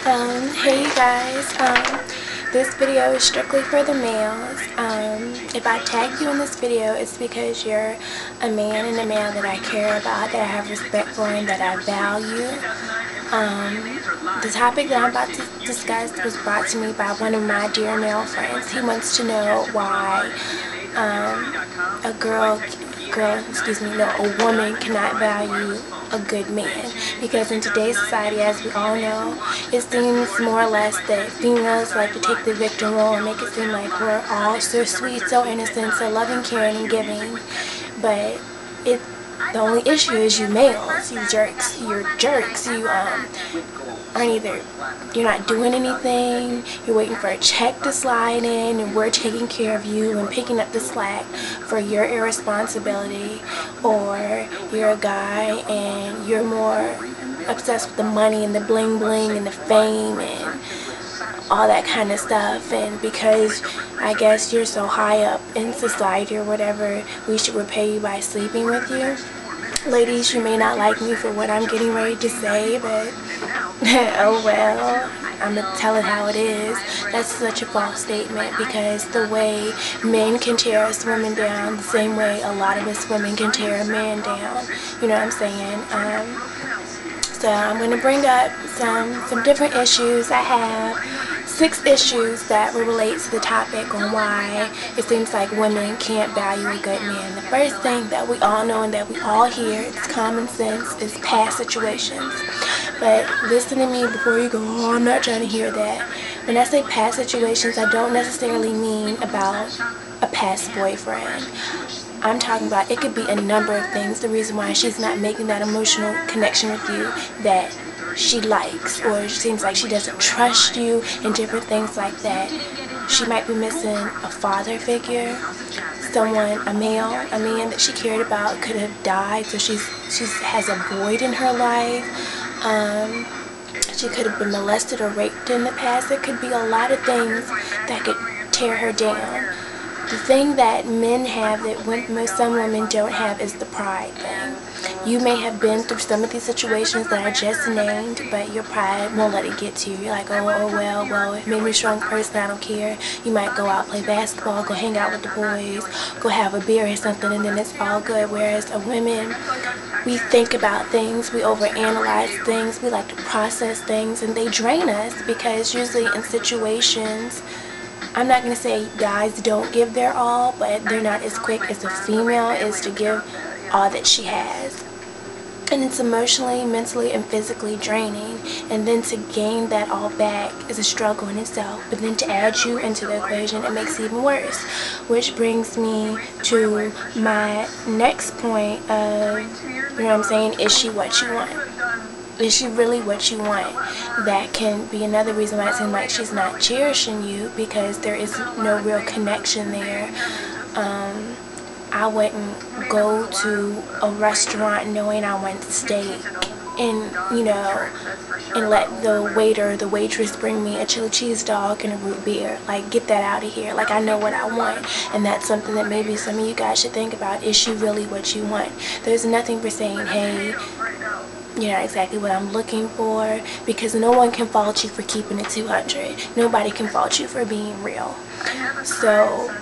Hey you guys, this video is strictly for the males. If I tag you in this video, it's because you're a man and a male that I care about, that I have respect for, and that I value. The topic that I'm about to discuss was brought to me by one of my dear male friends. He wants to know why a woman cannot value a good man, because in today's society, as we all know, it seems more or less that females like to take the victim role and make it seem like we're all so sweet, so innocent, so loving, caring, and giving. But the only issue is you males, you jerks. You're jerks. You you're not doing anything, you're waiting for a check to slide in, and we're taking care of you and picking up the slack for your irresponsibility. Or you're a guy and you're more obsessed with the money and the bling bling and the fame and all that kind of stuff, and because I guess you're so high up in society or whatever, we should repay you by sleeping with you. Ladies, you may not like me for what I'm getting ready to say, but oh well, I'm gonna tell it how it is. That's such a false statement, because the way men can tear us women down, the same way a lot of us women can tear a man down. You know what I'm saying? So I'm going to bring up some different issues. I have 6 issues that will relate to the topic on why it seems like women can't value a good man. The first thing that we all know and that we all hear, it's common sense, is past situations. But listen to me before you go, oh, I'm not trying to hear that. When I say past situations, I don't necessarily mean about a past boyfriend. I'm talking about, it could be a number of things. The reason why she's not making that emotional connection with you that she likes, or it seems like she doesn't trust you, and different things like that. She might be missing a father figure, someone, a man that she cared about could have died, so she has a void in her life. She could have been molested or raped in the past. There could be a lot of things that could tear her down. The thing that men have that some women don't have is the pride thing. You may have been through some of these situations that I just named, but your pride won't let it get to you. You're like, oh well, it made me a strong person, I don't care. You might go out, play basketball, go hang out with the boys, go have a beer or something, and then it's all good. Whereas a women, we think about things, we overanalyze things, we like to process things, and they drain us, because usually in situations, I'm not going to say guys don't give their all, but they're not as quick as a female is to give all that she has. And it's emotionally, mentally, and physically draining. And then to gain that all back is a struggle in itself. But then to add you into the equation, it makes it even worse. Which brings me to my next point of, you know what I'm saying, is she what you want? Is she really what you want? That can be another reason why it seems like she's not cherishing you, because there is no real connection there. I wouldn't go to a restaurant knowing I want steak and, and let the waiter or the waitress bring me a chili cheese dog and a root beer. Like, get that out of here. Like, I know what I want. And that's something that maybe some of you guys should think about. Is she really what you want? There's nothing for saying, hey, you're not exactly what I'm looking for, because no one can fault you for keeping it 200. Nobody can fault you for being real. So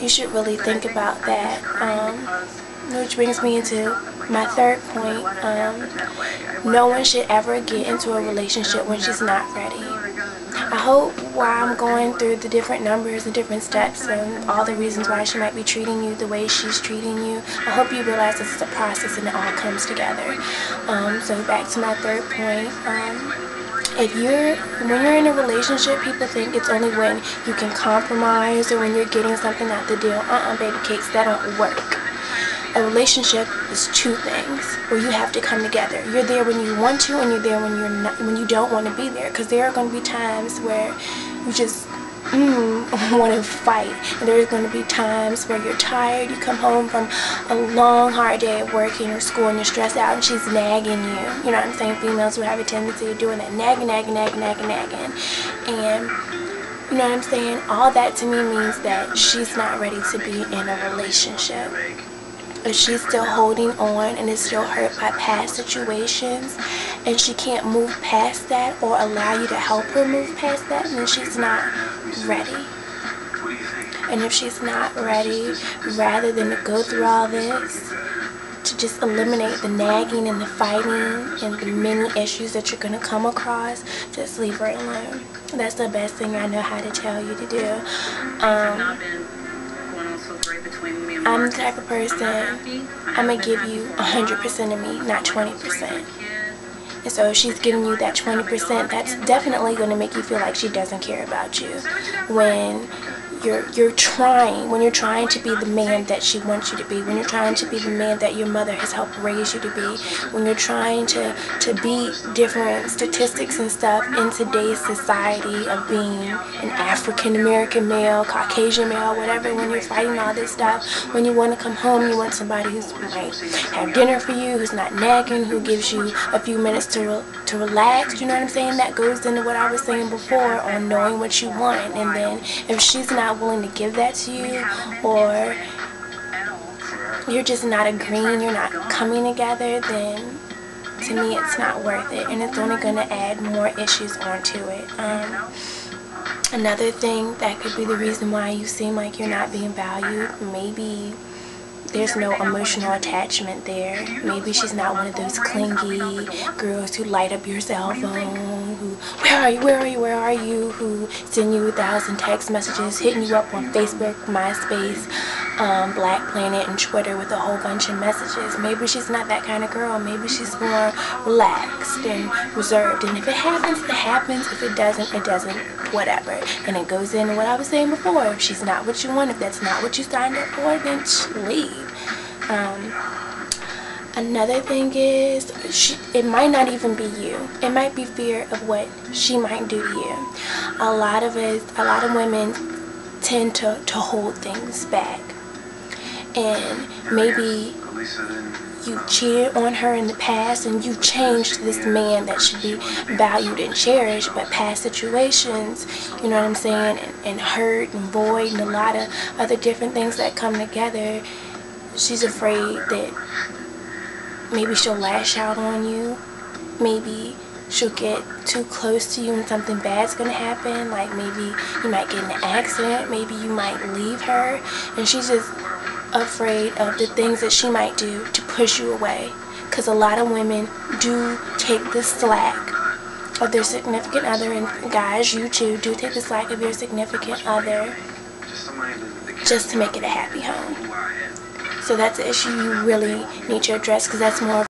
you should really think about that. Which brings me into my third point. No one should ever get into a relationship when she's not ready. I hope while I'm going through the different numbers and different steps and all the reasons why she might be treating you the way she's treating you, I hope you realize this is a process and it all comes together. So back to my third point. When you're in a relationship, people think it's only when you can compromise or when you're getting something out the deal. Baby cakes, that don't work. A relationship is 2 things where you have to come together. You're there when you want to, and you're there when you don't want to be there. Because there are going to be times where you just want to fight, and there's going to be times where you're tired. You come home from a long, hard day at work in your school, and you're stressed out, and she's nagging you. You know what I'm saying? Females who have a tendency of doing that, nagging, and you know what I'm saying? All that to me means that she's not ready to be in a relationship. If she's still holding on and is still hurt by past situations and she can't move past that or allow you to help her move past that, then she's not ready. And if she's not ready, rather than to go through all this, to just eliminate the nagging and the fighting and the many issues that you're going to come across, just leave her alone. That's the best thing I know how to tell you to do. I'm the type of person, I'm going to give you 100% of me, not 20%. And so if she's giving you that 20%, that's definitely going to make you feel like she doesn't care about you. When you're trying to be the man that she wants you to be, when you're trying to be the man that your mother has helped raise you to be, when you're trying to beat different statistics and stuff in today's society of being an African American male, Caucasian male, whatever, when you're fighting all this stuff, when you want to come home, you want somebody who's might have dinner for you, who's not nagging, who gives you a few minutes to relax, you know what I'm saying? That goes into what I was saying before on knowing what you want. And then if she's not willing to give that to you, or you're just not agreeing, you're not coming together, then to me it's not worth it, and it's only going to add more issues onto it. Another thing that could be the reason why you seem like you're not being valued, maybe there's no emotional attachment there. Maybe she's not one of those clingy girls who light up your cell phone, who, where are you, where are you, where are you, who send you 1,000 text messages, hitting you up on Facebook, MySpace, Black Planet, and Twitter with a whole bunch of messages. Maybe she's not that kind of girl. Maybe she's more relaxed and reserved. And if it happens, it happens. If it doesn't, it doesn't. Whatever. And it goes into what I was saying before. If she's not what you want, if that's not what you signed up for, then leave. Another thing is, it might not even be you. It might be fear of what she might do to you. A lot of women tend to hold things back. And maybe you cheated on her in the past and you changed this man that should be valued and cherished, but past situations, you know what I'm saying, and hurt and void and a lot of other different things that come together, she's afraid that maybe she'll lash out on you, maybe she'll get too close to you and something bad's gonna happen, like maybe you might get in an accident, maybe you might leave her, and she's just afraid of the things that she might do to push you away. Because a lot of women do take the slack of their significant other, and guys, you too, do take the slack of your significant other just to make it a happy home. So that's an issue you really need to address, because that's more